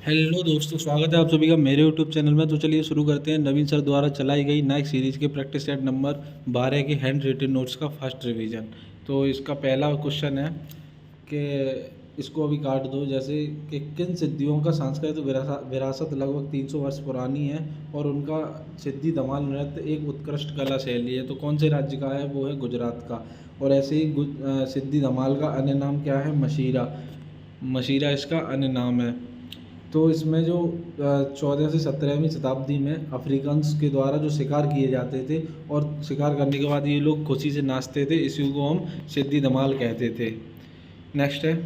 Hello दोस्तों, स्वागत है आप सभी का मेरे यूट्यूब चैनल में। तो चलिए शुरू करते हैं नवीन सर द्वारा चलाई गई नाइक सीरीज के प्रैक्टिस सेट नंबर 12 के हैंड रिटन नोट्स का फर्स्ट रिवीजन। तो इसका पहला क्वेश्चन है कि इसको अभी काट दो, जैसे कि किन सिद्धियों का सांस्कृतिक विरासत लगभग 300 वर्ष पुरानी है और उनका सिद्धि धमाल नृत्य एक उत्कृष्ट कला शैली है। तो कौन से राज्य का है? वो है गुजरात का। और ऐसे ही सिद्धि धमाल का अन्य नाम क्या है? मशीरा। मशीरा इसका अन्य नाम है। तो इसमें जो 14 से 17वीं शताब्दी में अफ्रीकन्स के द्वारा जो शिकार किए जाते थे और शिकार करने के बाद ये लोग खुशी से नाचते थे, इसी को हम सिद्धि धमाल कहते थे। नेक्स्ट है,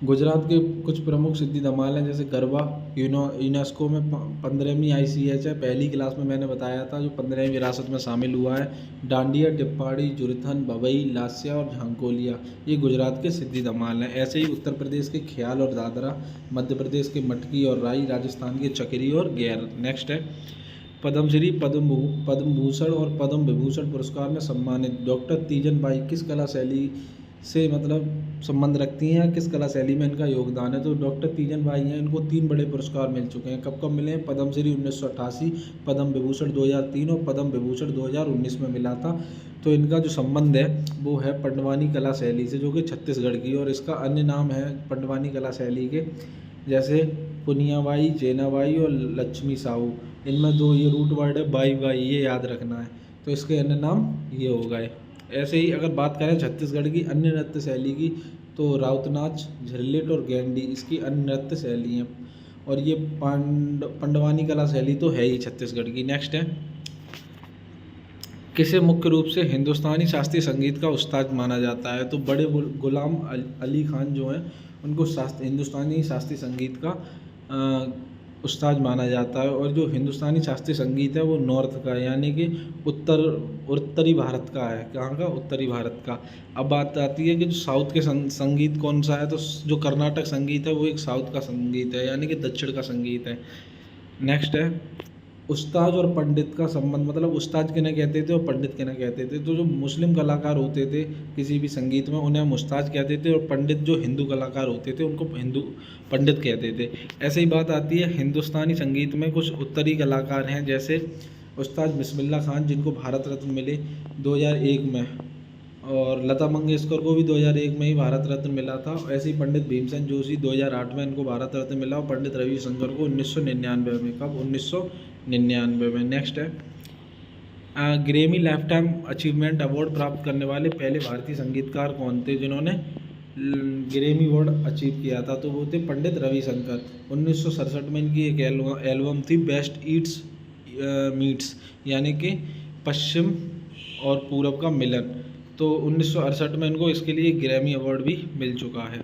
गुजरात के कुछ प्रमुख सिद्धि धमाल हैं, जैसे गरबा यूनेस्को में 15वीं ICH है। पहली क्लास में मैंने बताया था, जो 15वीं विरासत में शामिल हुआ है। डांडिया, टिप्पाड़ी, जुरथन, भवई, लास्या और झांकोलिया ये गुजरात के सिद्धि धमाल हैं। ऐसे ही उत्तर प्रदेश के ख्याल और दादरा, मध्य प्रदेश के मटकी और राई, राजस्थान के चकरी और गैर। नेक्स्ट है, पद्मश्री, पद्म भूषण और पद्म विभूषण पुरस्कार में सम्मानित डॉक्टर तीजन बाई किस कला शैली से संबंध रखती हैं, किस कला शैली में इनका योगदान है? तो डॉक्टर तीजन बाई हैं, इनको 3 बड़े पुरस्कार मिल चुके हैं। कब कब मिले हैं? पद्मश्री 1988, पद्म विभूषण 2003 और पद्म विभूषण 2019 में मिला था। तो इनका जो संबंध है वो है पंडवानी कला शैली से, जो कि छत्तीसगढ़ की। और इसका अन्य नाम है पंडवानी कला शैली के, जैसे पुनियाबाई, जेनाबाई और लक्ष्मी साहू। इनमें 2 ये रूट वर्ड है, बाई बाई, ये याद रखना है। तो इसके अन्य नाम ये हो गए। ऐसे ही अगर बात करें छत्तीसगढ़ की अन्य नृत्य शैली की, तो राउत नाच, झिरलिट और गैंडी इसकी अन्य नृत्य शैली हैं। और ये पंडवानी कला शैली तो है ही छत्तीसगढ़ की। नेक्स्ट है, किसे मुख्य रूप से हिंदुस्तानी शास्त्रीय संगीत का उस्ताद माना जाता है? तो बड़े गुलाम अली खान जो हैं, उनको हिंदुस्तानी शास्त्रीय संगीत का उस्ताद माना जाता है। और जो हिंदुस्तानी शास्त्रीय संगीत है वो नॉर्थ का है, यानी कि उत्तरी भारत का है। कहाँ का? उत्तरी भारत का। अब बात आती है कि जो साउथ के संगीत कौन सा है? तो जो कर्नाटक संगीत है वो एक साउथ का संगीत है, यानी कि दक्षिण का संगीत है। नेक्स्ट है, उस्ताद और पंडित का संबंध, मतलब उस्ताद किन्हें कहते थे और पंडित किन्हें कहते थे? तो जो मुस्लिम कलाकार होते थे किसी भी संगीत में, उन्हें हम उस्ताद कहते थे, और पंडित जो हिंदू कलाकार होते थे उनको हिंदू पंडित कहते थे। ऐसे ही बात आती है हिंदुस्तानी संगीत में कुछ उत्तरी कलाकार हैं, जैसे उस्ताद बिस्मिल्लाह खान, जिनको भारत रत्न मिले 2001 में, और लता मंगेशकर को भी 2001 में ही भारत रत्न मिला था। ऐसे ही पंडित भीमसेन जोशी 2008 में इनको भारत रत्न मिला, और पंडित रविशंकर को 1999 में। कब? 1999 में। नेक्स्ट है, Grammy life time achievement award प्राप्त करने वाले पहले भारतीय संगीतकार कौन थे जिन्होंने ग्रेमी अवार्ड अचीव किया था? तो वो थे पंडित रविशंकर। 1967 में इनकी एक एल्बम थी, बेस्ट ईट्स मीट्स, यानी कि पश्चिम और पूरब का मिलन। तो 1968 में इनको इसके लिए ग्रैमी अवार्ड भी मिल चुका है।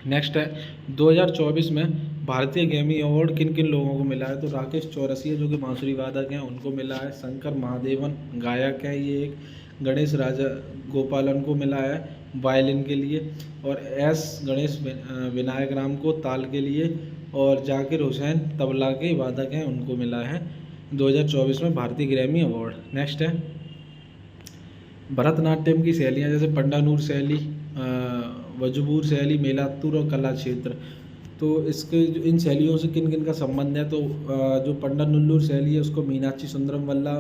नेक्स्ट है, 2024 में भारतीय ग्रैमी अवार्ड किन किन लोगों को मिला है? तो राकेश चौरसिया, जो कि बांसुरी वादक हैं, उनको मिला है। शंकर महादेवन गायक है ये एक। गणेश राजा गोपालन को मिला है वायलिन के लिए। और गणेश विनायक राम को ताल के लिए। और जाकिर हुसैन तबला के वादक हैं, उनको मिला है 2024 में भारतीय ग्रैमी अवार्ड। नेक्स्ट है, भरतनाट्यम की शैलियाँ, जैसे पंडानूर शैली, वजबूर शैली, मेलात्तूर और कला क्षेत्र। तो इसके इन शैलियों से किन किन का संबंध है? तो जो पंडानुल्लूर शैली है उसको मीनाक्षी सुंदरम वल्ला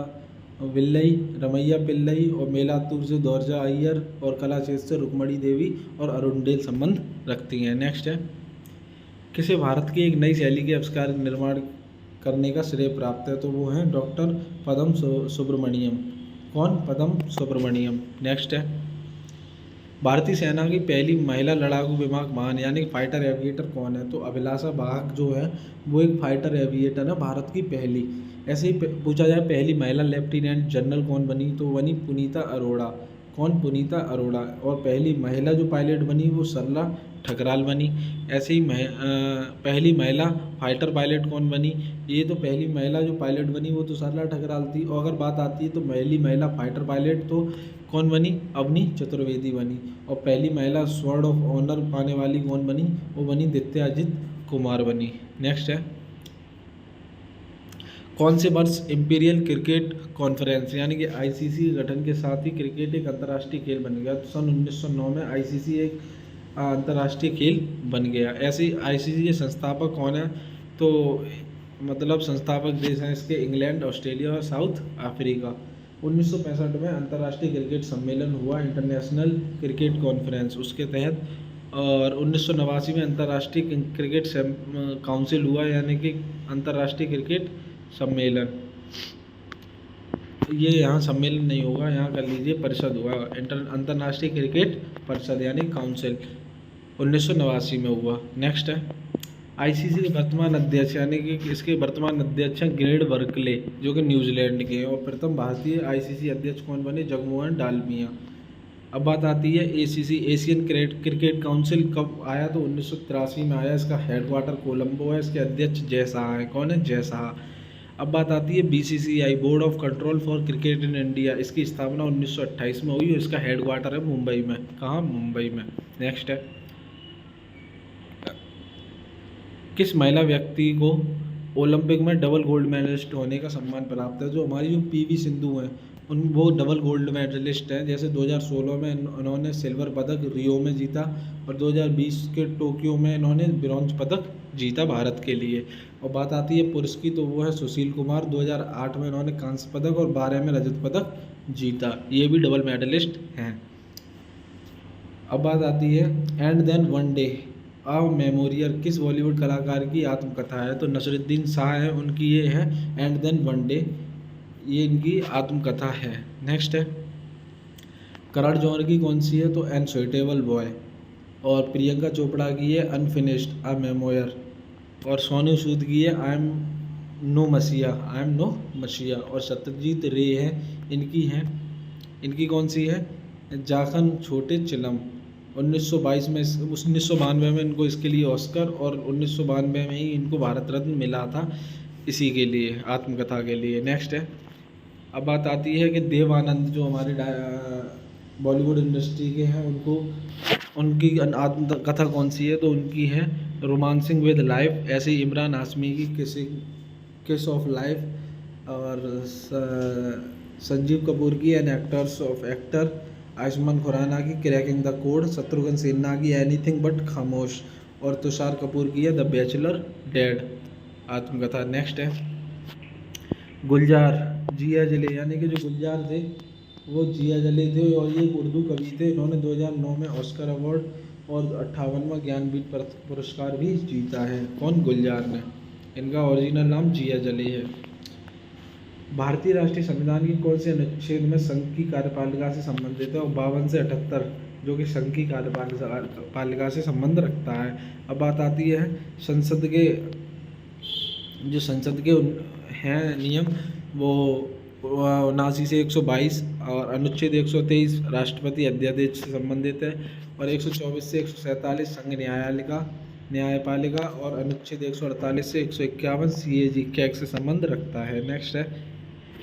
विल्लई, रमैया पिल्लई, और मेलात्तूर से दौरजा अय्यर, और कला क्षेत्र से रुक्मणी देवी और अरुणडेल संबंध रखती हैं। नेक्स्ट है, किसे भारत की एक नई शैली के आविष्कार निर्माण करने का श्रेय प्राप्त है? तो वो हैं डॉक्टर पद्म सुब्रमण्यम। कौन? पद्म सुब्रमण्यम। नेक्स्ट है, भारतीय सेना की पहली महिला लड़ाकू विमान यानी फाइटर एविएटर कौन है? तो अभिलाषा बाग जो है वो एक फाइटर एविएटर है, भारत की पहली। ऐसे ही पूछा जाए पहली महिला लेफ्टिनेंट जनरल कौन बनी? तो बनी पुनीता अरोड़ा। कौन? पुनीता अरोड़ा। और पहली महिला जो पायलट बनी वो सरला ठकराल बनी। ऐसे ही पहली महिला फाइटर पायलट कौन बनी? ये तो पहली महिला जो पायलट बनी वो तो सरला ठकराल थी। और अगर बात आती है तो पहली महिला फाइटर पायलट तो कौन बनी? अवनी चतुर्वेदी बनी। और पहली महिला स्वॉर्ड ऑफ ऑनर पाने वाली कौन बनी? वो बनी दित्याजित कुमार बनी। नेक्स्ट है, कौन से वर्ष इंपीरियल क्रिकेट कॉन्फ्रेंस यानी कि ICC गठन के साथ ही क्रिकेट एक अंतर्राष्ट्रीय खेल बन गया? तो सन 1909 में ICC एक अंतर्राष्ट्रीय खेल बन गया। ऐसे आईसीसी के संस्थापक कौन है? तो मतलब संस्थापक देश हैं इसके इंग्लैंड, ऑस्ट्रेलिया और साउथ अफ्रीका। 1965 में अंतर्राष्ट्रीय क्रिकेट सम्मेलन हुआ, इंटरनेशनल क्रिकेट कॉन्फ्रेंस, उसके तहत। और 1989 में अंतर्राष्ट्रीय क्रिकेट काउंसिल हुआ, यानी कि अंतर्राष्ट्रीय क्रिकेट सम्मेलन। ये यहाँ सम्मेलन नहीं होगा, यहाँ कर लीजिए परिषद हुआ, अंतर्राष्ट्रीय क्रिकेट परिषद यानी काउंसिल 1989 में हुआ। नेक्स्ट है आईसीसी के वर्तमान अध्यक्ष, यानी कि इसके वर्तमान अध्यक्ष हैं ग्रेग बर्कले, जो कि न्यूजीलैंड के हैं। और प्रथम भारतीय आईसीसी अध्यक्ष कौन बने? जगमोहन डालमिया। अब बात आती है एसीसी, एशियन क्रिकेट काउंसिल कब आया? तो 1983 में आया। इसका हेडक्वार्टर कोलंबो है। इसके अध्यक्ष जय शाह है। कौन है? जय शाह। अब बात आती है BCCI, board of control for cricket in India. इसकी स्थापना 1928 में हुई और इसका हेडक्वार्टर है मुंबई में। कहाँ? मुंबई में। नेक्स्ट है किस महिला व्यक्ति को ओलंपिक में डबल गोल्ड मेडलिस्ट होने का सम्मान प्राप्त है? जो हमारी जो पीवी सिंधु हैं वो डबल गोल्ड मेडलिस्ट हैं। जैसे 2016 में उन्होंने सिल्वर पदक रियो में जीता और 2020 के टोक्यो में इन्होंने ब्रॉन्ज पदक जीता भारत के लिए। और बात आती है पुरुष की, तो वो है सुशील कुमार। 2008 में इन्होंने कांस्य पदक और 12 में रजत पदक जीता। ये भी डबल मेडलिस्ट हैं। अब बात आती है and then one day a memorial किस बॉलीवुड कलाकार की आत्मकथा है? तो नसरुद्दीन शाह है, उनकी ये है एंड देन वन डे, ये इनकी आत्मकथा है। नेक्स्ट है करण जौहर की कौन सी है? तो अनसुइटेबल बॉय। और प्रियंका चोपड़ा की है अनफिनिश्ड अ मेमोयर। और सोनू सूद की है आई एम नो मसीहा। और सत्यजीत रे है, इनकी कौन सी है? जाखन छोटे चिलम। 1992 में इनको इसके लिए ऑस्कर और 1992 में ही इनको भारत रत्न मिला था इसी के लिए, आत्मकथा के लिए। नेक्स्ट है अब बात आती है कि देव आनंद जो हमारे बॉलीवुड इंडस्ट्री के हैं, उनकी आत्मकथा कौन सी है? तो उनकी है रोमांसिंग विद लाइफ। ऐसे ही इमरान हाशमी की किस ऑफ लाइफ। और संजीव कपूर की an actors of actor. Ayushmann Khurrana की cracking the code. Shatrughan Sinha की एनीथिंग बट खामोश। और तुषार कपूर की है द बैचलर डेड आत्मकथा। नेक्स्ट है गुलजार जिया जले, यानी कि जो गुलजार थे वो जिया जले थे और ये उर्दू कवि थे। इन्होंने 2009 में ऑस्कर अवार्ड और 58वां ज्ञानपीठ पुरस्कार भी जीता है। कौन? गुलजार ने। इनका ओरिजिनल नाम जिया जले है। भारतीय राष्ट्रीय संविधान की कौन से अनुच्छेद में संघ की कार्यपालिका से संबंधित है? और 52 से 78, जो कि संघ की कार्यपालिका से संबंध रखता है। अब बात आती है संसद के हैं नियम, वो 79 से 122 और अनुच्छेद 123 राष्ट्रपति अध्यादेश से संबंधित है। और 124 से 147 संघ न्यायपालिका और अनुच्छेद 148 से 151 सीएजी कैग से संबंध रखता है। नेक्स्ट है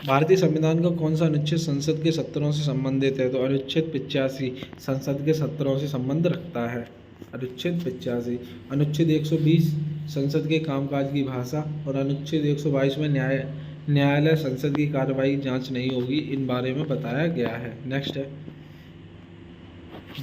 भारतीय संविधान का कौन सा अनुच्छेद संसद के सत्रों से संबंधित है? तो अनुच्छेद 85 संसद के सत्रों से संबंध रखता है। अनुच्छेद 85। अनुच्छेद 120 संसद के कामकाज की भाषा। और अनुच्छेद 122 में न्यायालय संसद की कार्रवाई जांच नहीं होगी, इन बारे में बताया गया है। नेक्स्ट है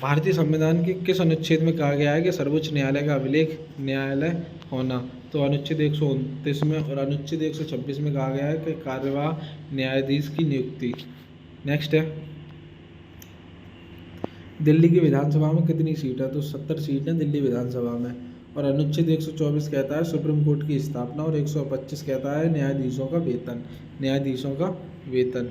भारतीय संविधान के किस अनुच्छेद में कहा गया है कि सर्वोच्च न्यायालय का अभिलेख न्यायालय होना? तो अनुच्छेद 129 में। और अनुच्छेद 126 में कहा गया है कि कार्यवाह न्यायाधीश की नियुक्ति। नेक्स्ट है दिल्ली की विधानसभा में कितनी सीट है? तो 70 सीट है दिल्ली विधानसभा में। और अनुच्छेद 124 कहता है सुप्रीम कोर्ट की स्थापना। और 125 कहता है न्यायाधीशों का वेतन।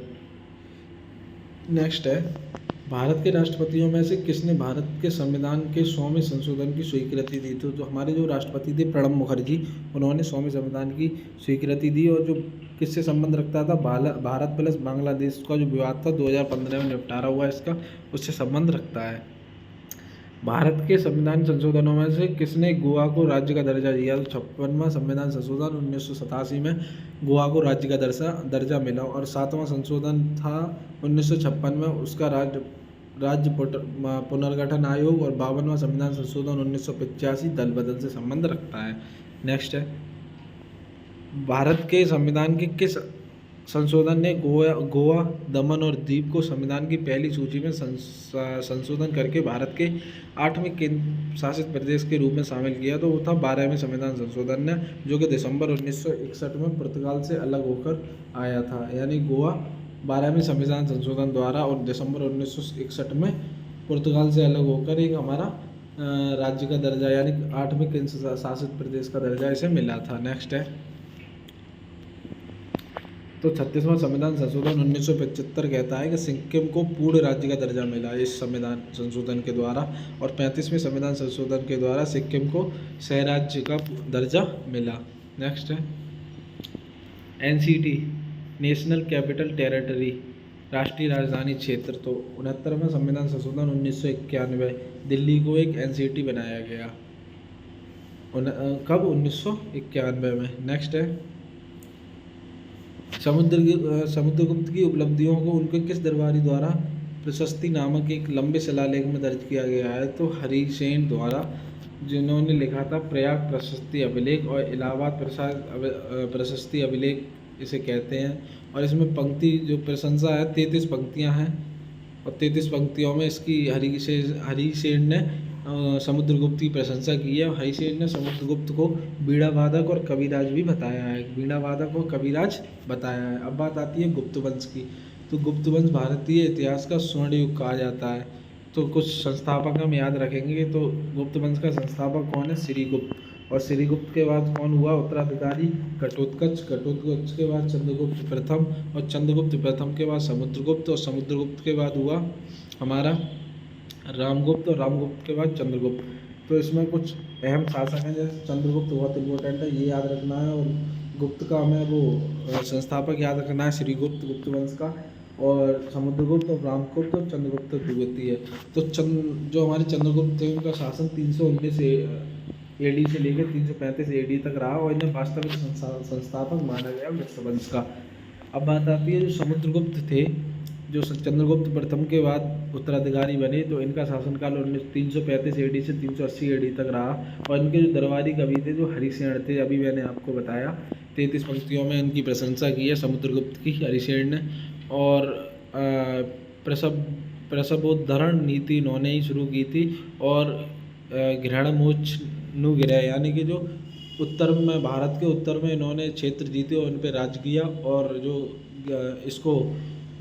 नेक्स्ट है भारत के राष्ट्रपतियों में से किसने भारत के संविधान के 100वें संशोधन की स्वीकृति दी? तो हमारे जो राष्ट्रपति थे प्रणब मुखर्जी, उन्होंने 100वें संविधान की स्वीकृति दी। और जो किससे संबंध रखता था? भारत प्लस बांग्लादेश का जो विवाद था 2015 में निपटारा हुआ इसका, उससे संबंध रखता है। भारत के संविधान संशोधनों में से किसने गोवा को राज्य का दर्जा दिया? तो 56वां संविधान संशोधन 1987 में गोवा को राज्य का दर्जा मिला। और 7वां संशोधन था 1956 में, उसका राज्य पुनर्गठन आयोग। और 52वां संविधान संशोधन 1985 दल बदल से संबंध रखता है। नेक्स्ट है भारत के संविधान के किस संशोधन ने गोवा, दमन और दीव को संविधान की पहली सूची में संशोधन करके भारत के 8वें केंद्र शासित प्रदेश के रूप में शामिल किया। तो वो था 12वें संविधान संशोधन ने, जो कि दिसंबर 1961 में पुर्तगाल से अलग होकर आया था। यानी गोवा 12वें संविधान संशोधन द्वारा और दिसंबर 1961 में पुर्तगाल से अलग होकर एक हमारा राज्य का दर्जा यानी 8वें केंद्र शासित प्रदेश का दर्जा इसे मिला था। नेक्स्ट है, तो 36वां संविधान संशोधन 1975 कहता है कि सिक्किम को पूर्ण राज्य का दर्जा मिला इस संविधान संशोधन के द्वारा, और 35वें संविधान संशोधन के द्वारा सिक्किम को सह राज्य का दर्जा मिला। नेक्स्ट है, NCT नेशनल कैपिटल टेरिटरी, राष्ट्रीय राजधानी क्षेत्र। तो 69वां संविधान संशोधन 1991 दिल्ली को एक NCT बनाया गया। कब? 1991 में। नेक्स्ट है, समुद्रगुप्त की उपलब्धियों को उनके किस दरबारी द्वारा प्रशस्ति नामक एक लंबे शिलालेख में दर्ज किया गया है? तो हरिसेन द्वारा, जिन्होंने लिखा था प्रयाग प्रशस्ति अभिलेख और इलाहाबाद प्रशस्ति अभिलेख इसे कहते हैं। और इसमें पंक्ति जो प्रशंसा है 33 पंक्तियां हैं, और 33 पंक्तियों में इसकी हरिसेन ने समुद्रगुप्त की प्रशंसा की है। हरिसेन ने समुद्रगुप्त को बीड़ावादक और कविराज भी बताया है, बीड़ावादक और कविराज बताया है। अब बात आती है गुप्त वंश की। तो गुप्त वंश भारतीय इतिहास का स्वर्ण युग कहा जाता है। तो कुछ संस्थापक हम याद रखेंगे। तो गुप्त वंश का संस्थापक कौन है? श्रीगुप्त। और श्रीगुप्त के बाद कौन हुआ उत्तराधिकारी? घटोत्कच। घटोत्कच के बाद चंद्रगुप्त प्रथम, और चंद्रगुप्त प्रथम के बाद समुद्रगुप्त, और समुद्रगुप्त के बाद हुआ हमारा रामगुप्त, और रामगुप्त के बाद चंद्रगुप्त। तो इसमें कुछ अहम शासक हैं, जैसे चंद्रगुप्त बहुत इंपॉर्टेंट है, ये याद रखना है। और गुप्त का हमें वो संस्थापक याद रखना है, श्रीगुप्त गुप्त वंश का, और समुद्रगुप्त और रामगुप्त और चंद्रगुप्त द्वितीय। तो जो हमारे चंद्रगुप्त थे उनका शासन 319 AD से लेकर 335 AD तक रहा, और इन्हें वास्तविक संस्थापक माना गया गुप्त वंश का। अब बात आती है जो समुद्रगुप्त थे, जो चंद्रगुप्त प्रथम के बाद उत्तराधिकारी बने, तो इनका शासनकाल 335 AD से 380 AD तक रहा। और इनके जो दरबारी कवि थे जो हरिसेन थे, अभी मैंने आपको बताया 33 पंक्तियों में इनकी प्रशंसा की है समुद्रगुप्त की, हरिसेन ने। और प्रसवोद्धरण नीति इन्होंने ही शुरू की थी। और घृणमोचनुगृह यानी कि जो उत्तर में, भारत के उत्तर में इन्होंने क्षेत्र जीते और उन पर राज किया। और जो इसको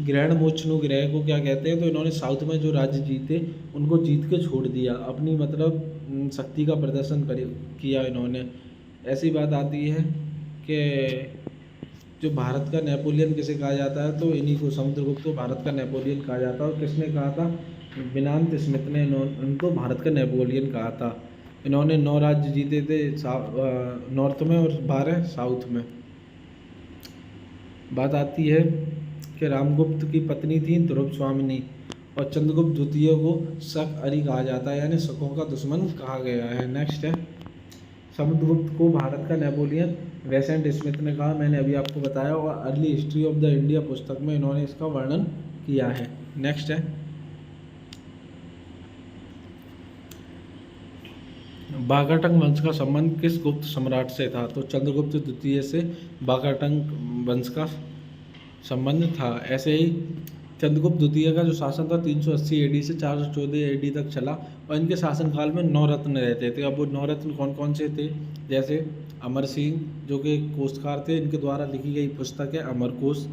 घृणमोचनुगृह को क्या कहते हैं? तो इन्होंने साउथ में जो राज्य जीते उनको जीत के छोड़ दिया, अपनी मतलब शक्ति का प्रदर्शन किया इन्होंने। ऐसी बात आती है कि जो भारत का नेपोलियन किसे कहा जाता है? तो इन्हीं को, समुद्रगुप्त को भारत का नेपोलियन कहा जाता है। और किसने कहा था? विनांत स्मिथ ने इनको भारत का नेपोलियन कहा था। इन्होंने 9 राज्य जीते थे नॉर्थ में और 12 साउथ में। बात आती है कि रामगुप्त की पत्नी थी ध्रुव स्वामिनी, और चंद्रगुप्त द्वितीय को शक अरी कहा जाता है, यानी शकों का दुश्मन कहा गया है। नेक्स्ट है, समुद्रगुप्त को भारत का नेपोलियन वेसेंट स्मिथ ने कहा, मैंने अभी आपको बताया, और early history of the India पुस्तक में इन्होंने इसका वर्णन किया है। नेक्स्ट है, बागाटंग वंश का संबंध किस गुप्त सम्राट से था? तो चंद्रगुप्त द्वितीय से बागाटंग वंश का संबंध था। ऐसे ही चंद्रगुप्त द्वितीय का जो शासन था 380 AD से 414 AD तक चला, और इनके शासनकाल में 9 रत्न रहते थे। अब वो 9 रत्न कौन कौन से थे? जैसे अमर सिंह, जो कि एक कोषकार थे, इनके द्वारा लिखी गई पुस्तक है अमरकोश।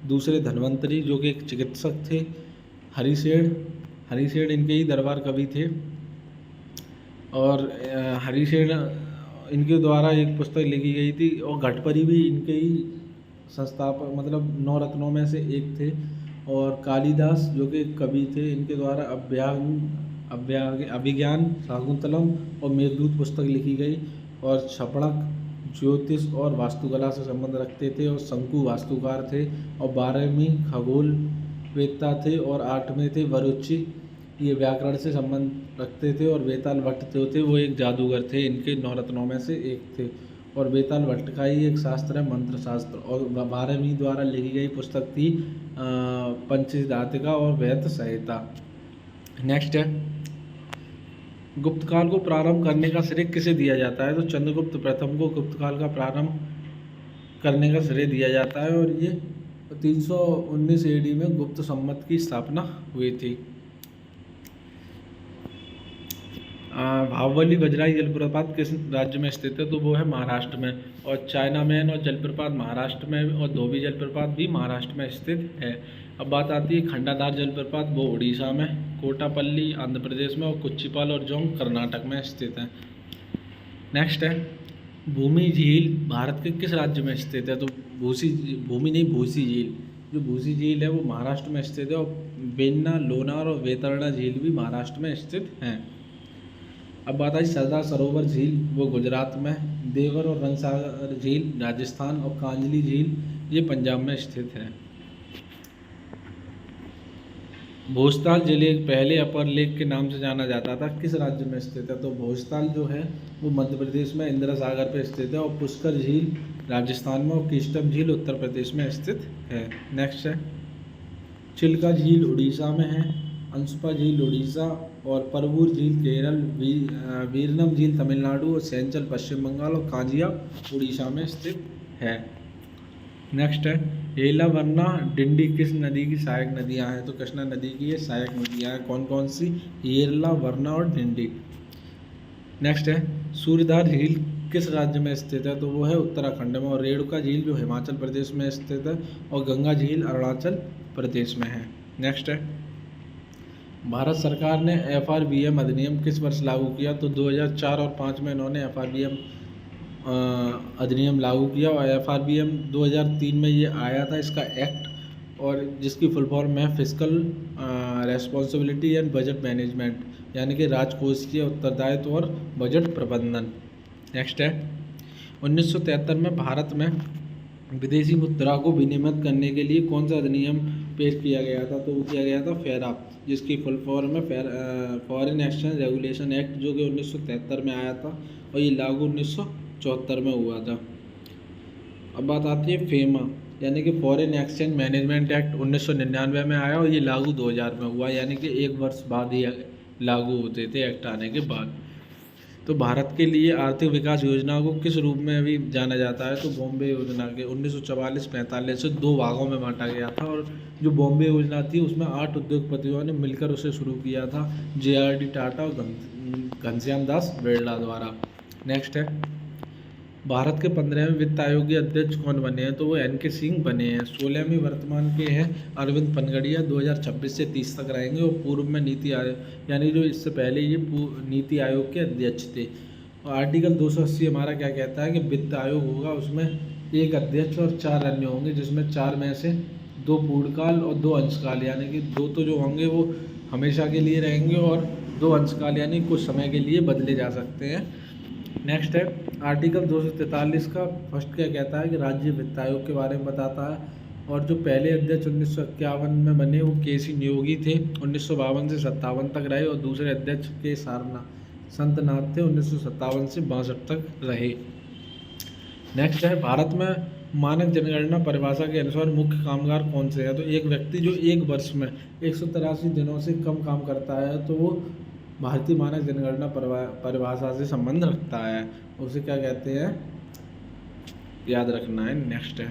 दूसरे धन्वंतरी, जो कि एक चिकित्सक थे। हरिसेन इनके ही दरबार कवि थे, और हरिसेन इनके द्वारा एक पुस्तक लिखी गई थी। और घटपरी भी इनके ही संस्थापक, मतलब 9 रत्नों में से एक थे। और कालिदास, जो कि कवि थे, इनके द्वारा अभिज्ञान शाकुंतलम और मेघदूत पुस्तक लिखी गई। और छपड़क ज्योतिष और वास्तुकला से संबंध रखते थे, और शंकु वास्तुकार थे। और 12वीं खगोल वेत्ता थे, और 8वें थे वरुचि, ये व्याकरण से संबंध रखते थे। और बेताल भट्ट जो थे वो एक जादूगर थे, इनके 9 रत्नों में से एक थे। और बेताल भट्ट का ही एक शास्त्र है मंत्र शास्त्र। और 12वीं द्वारा लिखी गई पुस्तक थी पंचदातिका और वैत संहिता। नेक्स्ट है, गुप्त काल को प्रारंभ करने का श्रेय किसे दिया जाता है? तो चंद्रगुप्त प्रथम को गुप्त काल का प्रारंभ करने का श्रेय दिया जाता है। और ये 319 AD में गुप्त सम्मत की स्थापना हुई थी। भावली बजराई जलप्रपात किस राज्य में स्थित है? तो वो है महाराष्ट्र में। और चाइना मैन और जलप्रपात महाराष्ट्र में, और धोबी जलप्रपात भी महाराष्ट्र में स्थित है। अब बात आती है खंडाधार जलप्रपात, वो उड़ीसा में, कोटापल्ली आंध्र प्रदेश में, और कुच्चीपाल और जोंग कर्नाटक में स्थित है। नेक्स्ट है भूमि झील भारत के किस राज्य में स्थित है? तो भूमि नहीं, भूसी झील, जो भूसी झील है वो महाराष्ट्र में स्थित है। और वेन्ना, लोनार और वेतरना झील भी महाराष्ट्र में स्थित हैं। अब बात आई सरदार सरोवर झील, वो गुजरात में, देवर और रणसागर झील राजस्थान, और कांजली झील ये पंजाब में स्थित है। भोजताल जिले पहले अपर लेक के नाम से जाना जाता था, किस राज्य में स्थित है? तो भोजताल जो है वो मध्य प्रदेश में इंदिरा सागर पे स्थित है। और पुष्कर झील राजस्थान में, और कीस्टम झील उत्तर प्रदेश में स्थित है। नेक्स्ट है चिल्का झील उड़ीसा में है, अंशुपा झील उड़ीसा, और परवूर झील केरल, वीरनम झील तमिलनाडु, और सेंचल पश्चिम बंगाल, और कांजिया उड़ीसा में स्थित है। नेक्स्ट है येला वरना डिंडी किस नदी की सहायक नदियां हैं? तो कृष्णा नदी की ये सहायक नदियां हैं। कौन कौन सी? येला, वरना और डिंडी। नेक्स्ट है सूर्यधार झील किस राज्य में स्थित है? तो वो है उत्तराखंड में। और रेणुका झील जो हिमाचल प्रदेश में स्थित है, और गंगा झील अरुणाचल प्रदेश में है। नेक्स्ट है भारत सरकार ने FRBM अधिनियम किस वर्ष लागू किया? तो 2004 और 2005 में इन्होंने FRBM अधिनियम लागू किया। और FRBM 2003 में ये आया था, इसका एक्ट, और जिसकी फुल फॉर्म है physical responsibility and budget management, यानी कि राजकोषीय उत्तरदायित्व और बजट प्रबंधन। नेक्स्ट है 1973 में भारत में विदेशी मुद्रा को विनियमित करने के लिए कौन सा अधिनियम पेश किया गया था? तो वो किया गया था फेरा, जिसकी फुल फॉर्म है फॉरेन एक्सचेंज रेगुलेशन एक्ट, जो कि 1973 में आया था, और ये लागू 1974 में हुआ था। अब बात आती है फेमा, यानी कि फॉरेन एक्सचेंज मैनेजमेंट एक्ट 1999 में आया, और ये लागू 2000 में हुआ, यानी कि एक वर्ष बाद ही लागू होते थे एक्ट आने के बाद। तो भारत के लिए आर्थिक विकास योजना को किस रूप में अभी जाना जाता है? तो बॉम्बे योजना के 1944-45 से 2 भागों में बांटा गया था। और जो बॉम्बे योजना थी उसमें 8 उद्योगपतियों ने मिलकर उसे शुरू किया था, JRD टाटा और घनश्याम दास बिरला द्वारा। नेक्स्ट है भारत के 15वें वित्त आयोग के अध्यक्ष कौन बने हैं? तो वो NK सिंह बने हैं। 16वें वर्तमान के हैं अरविंद पनगड़िया, 2026 से 30 तक रहेंगे। और पूर्व में नीति आयोग, यानी जो इससे पहले ये नीति आयोग के अध्यक्ष थे। और आर्टिकल 280 हमारा क्या कहता है कि वित्त आयोग होगा, उसमें एक अध्यक्ष और 4 अन्य होंगे, जिसमें 4 में से 2 पूर्णकाल और 2 अंशकाल, यानी कि 2 तो जो होंगे वो हमेशा के लिए रहेंगे, और 2 अंशकाल यानी कुछ समय के लिए बदले जा सकते हैं। नेक्स्ट है आर्टिकल 243 का फर्स्ट क्या कहता है कि राज्य वित्त आयोग के बारे में बताता है। और जो पहले अध्यक्ष 1951 में बने वो KC नियोगी थे, 1952 से 57 तक रहे। और दूसरे अध्यक्ष के संतनाथ थे, 1957 से 62 तक रहे। नेक्स्ट है भारत में मानक जनगणना परिभाषा के अनुसार मुख्य कामगार कौन से हैं? तो एक व्यक्ति जो एक वर्ष में 183 दिनों से कम काम करता है, तो वो भारतीय मानक जनगणना परिभाषा से संबंध रखता है, उसे क्या कहते हैं, याद रखना है। नेक्स्ट है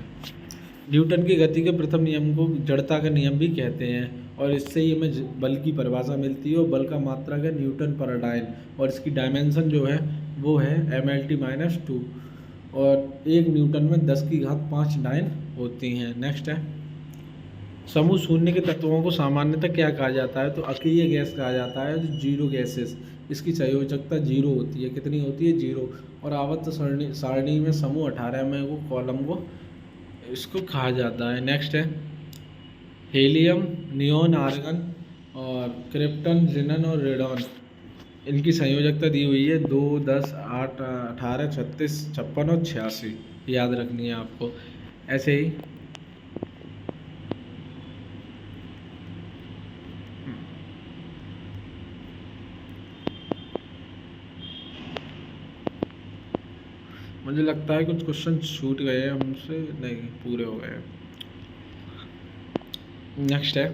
न्यूटन की गति के प्रथम नियम को जड़ता का नियम भी कहते हैं, और इससे ही हमें बल की परिभाषा मिलती है। और बल का मात्रक है न्यूटन पर डाइन, और इसकी डायमेंशन जो है वो है MLT-2, और 1 न्यूटन में 10⁵ डाइन होती हैं। नेक्स्ट है समूह शून्य के तत्वों को सामान्यतः क्या कहा जाता है? तो अक्रिय गैस कहा जाता है, जो जीरो गैसेस, इसकी संयोजकता 0 होती है। कितनी होती है? 0। और आवर्त सारणी में समूह 18 में वो कॉलम को इसको कहा जाता है। नेक्स्ट है हीलियम, नियोन, आर्गन, और क्रिप्टन, जिनन और रेडॉन, इनकी संयोजकता दी हुई है 2, 10, 8, 18, 36, 56 और 86, याद रखनी है आपको। ऐसे ही मुझे लगता है कुछ क्वेश्चन छूट गए हैं हमसे, नहीं पूरे हो गए। नेक्स्ट है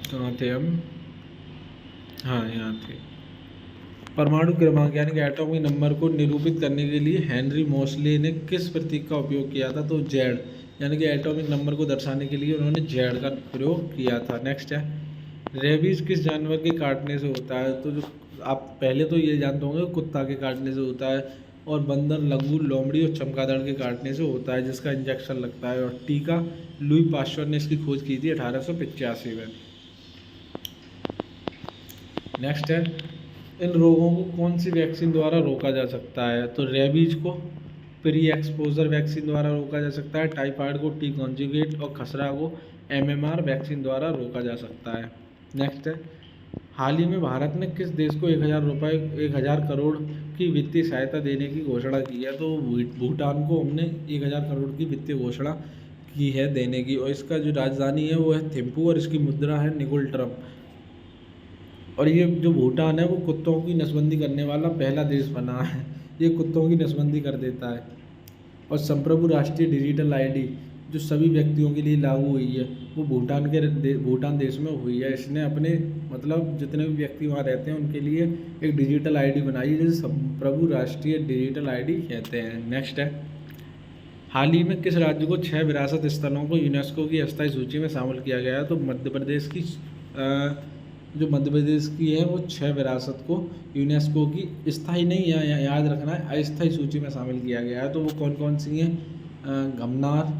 कहाँ थे हम? हाँ यहाँ थे। परमाणु क्रमांक यानी कि एटॉमिक नंबर को निरूपित करने के लिए हेनरी मोसले ने किस प्रतीक का उपयोग किया था? तो जेड, यानी कि एटॉमिक नंबर को दर्शाने के लिए उन्होंने जेड का प्रयोग किया था। नेक्स्ट है, रेबीज किस जानवर के काटने से होता है? तो जो आप पहले तो ये जानते होंगे, कुत्ता के काटने से होता है, और बंदर, लंगूर, लोमड़ी और चमगादड़ के काटने से होता है, जिसका इंजेक्शन लगता है। और टीका लुई पास्चर ने इसकी खोज की थी 1885 में। नेक्स्ट है, इन रोगों को कौन सी वैक्सीन द्वारा रोका जा सकता है? तो रेबीज को प्री एक्सपोजर वैक्सीन द्वारा रोका जा सकता है, टाइफाइड को टी कॉन्जुगेट और खसरा को एमएमआर वैक्सीन द्वारा रोका जा सकता है। नेक्स्ट है, हाल ही में भारत ने किस देश को 1000 करोड़ की वित्तीय सहायता देने की घोषणा की है? तो भूटान को हमने 1000 करोड़ की वित्तीय घोषणा की है देने की, और इसका जो राजधानी है वो है थिम्पू, और इसकी मुद्रा है निगुल ट्रम। और ये जो भूटान है वो कुत्तों की नसबंदी करने वाला पहला देश बना है, ये कुत्तों की नसबंदी कर देता है। और संप्रभु राष्ट्रीय डिजिटल आईडी जो सभी व्यक्तियों के लिए लागू हुई है, वो भूटान देश में हुई है। इसने अपने मतलब जितने भी व्यक्ति वहाँ रहते हैं उनके लिए एक डिजिटल आईडी बनाई है, जिसे संप्रभु राष्ट्रीय डिजिटल आईडी कहते हैं। नेक्स्ट है, हाल ही में किस राज्य को 6 विरासत स्थलों को यूनेस्को की अस्थायी सूची में शामिल किया गया है? तो मध्य प्रदेश की जो मध्य प्रदेश की है वो 6 विरासत को यूनेस्को की स्थायी नहीं, याद रखना है, अस्थायी सूची में शामिल किया गया है। तो वो कौन कौन सी हैं? घमनार,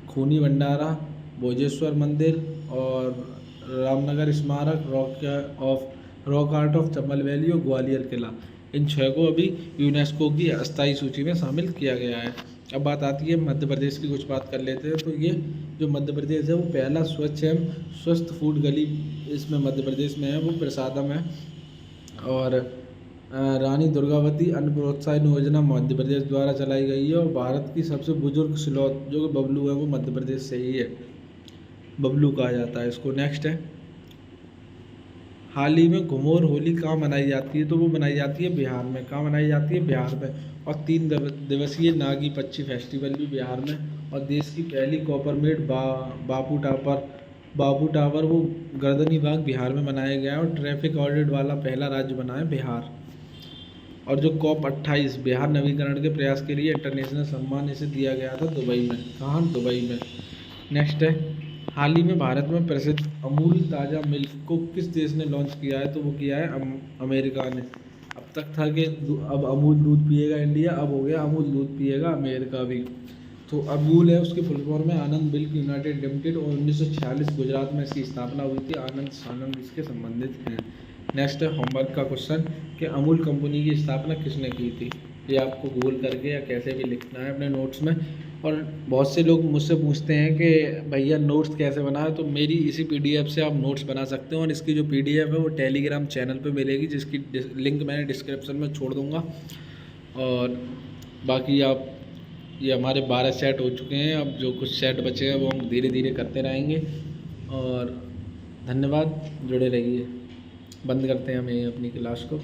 खूनी भंडारा, भोजेश्वर मंदिर और रामनगर स्मारक, rock art of Chambal valley और ग्वालियर किला। इन 6 को अभी यूनेस्को की अस्थायी सूची में शामिल किया गया है। अब बात आती है मध्य प्रदेश की, कुछ बात कर लेते हैं। तो ये जो मध्य प्रदेश है वो पहला स्वच्छ एवं स्वस्थ फूड गली इसमें मध्य प्रदेश में है, वो प्रसादम है। और रानी दुर्गावती अन्न प्रोत्साहन योजना मध्य प्रदेश द्वारा चलाई गई है। और भारत की सबसे बुजुर्ग स्लॉथ जो कि बबलू है वो मध्य प्रदेश से ही है, बबलू कहा जाता है इसको। नेक्स्ट है, हाल ही में घुमोर होली कहाँ मनाई जाती है? तो वो मनाई जाती है बिहार में। कहाँ मनाई जाती है? बिहार में। और 3 दिवसीय नागी पक्षी फेस्टिवल भी बिहार में। और देश की पहली कॉपरमेट बापू टावर वो गर्दनी बाग बिहार में मनाया गया है। और ट्रैफिक ऑडिट वाला पहला राज्य बना है बिहार। और जो COP28 बिहार नवीकरण के प्रयास के लिए इंटरनेशनल सम्मान इसे दिया गया था दुबई में। कहाँ? दुबई में। नेक्स्ट है, हाल ही में भारत में प्रसिद्ध अमूल ताज़ा मिल्क को किस देश ने लॉन्च किया है? तो वो किया है अमेरिका ने। अब तक था कि अब अमूल दूध पिएगा इंडिया, अब हो गया अमूल दूध पिएगा अमेरिका भी। तो अमूल है, उसकी फुल फॉर्म है आनंद मिल्क यूनाइटेड लिमिटेड, और 1946 गुजरात में इसकी स्थापना हुई थी। आनंद सानंद इसके संबंधित हैं। नेक्स्ट है होमवर्क का क्वेश्चन कि अमूल कंपनी की स्थापना किसने की थी? ये आपको गूगल करके या कैसे भी लिखना है अपने नोट्स में। और बहुत से लोग मुझसे पूछते हैं कि भैया नोट्स कैसे बनाए, तो मेरी इसी PDF से आप नोट्स बना सकते हो। और इसकी जो PDF है वो टेलीग्राम चैनल पे मिलेगी, जिसकी लिंक मैंने डिस्क्रिप्शन में छोड़ दूँगा। और बाकी आप, ये हमारे 12 सेट हो चुके हैं, अब जो कुछ सेट बचे हैं वो हम धीरे धीरे करते रहेंगे। और धन्यवाद, जुड़े रहिए। बंद करते हैं हम यहीं अपनी क्लास को।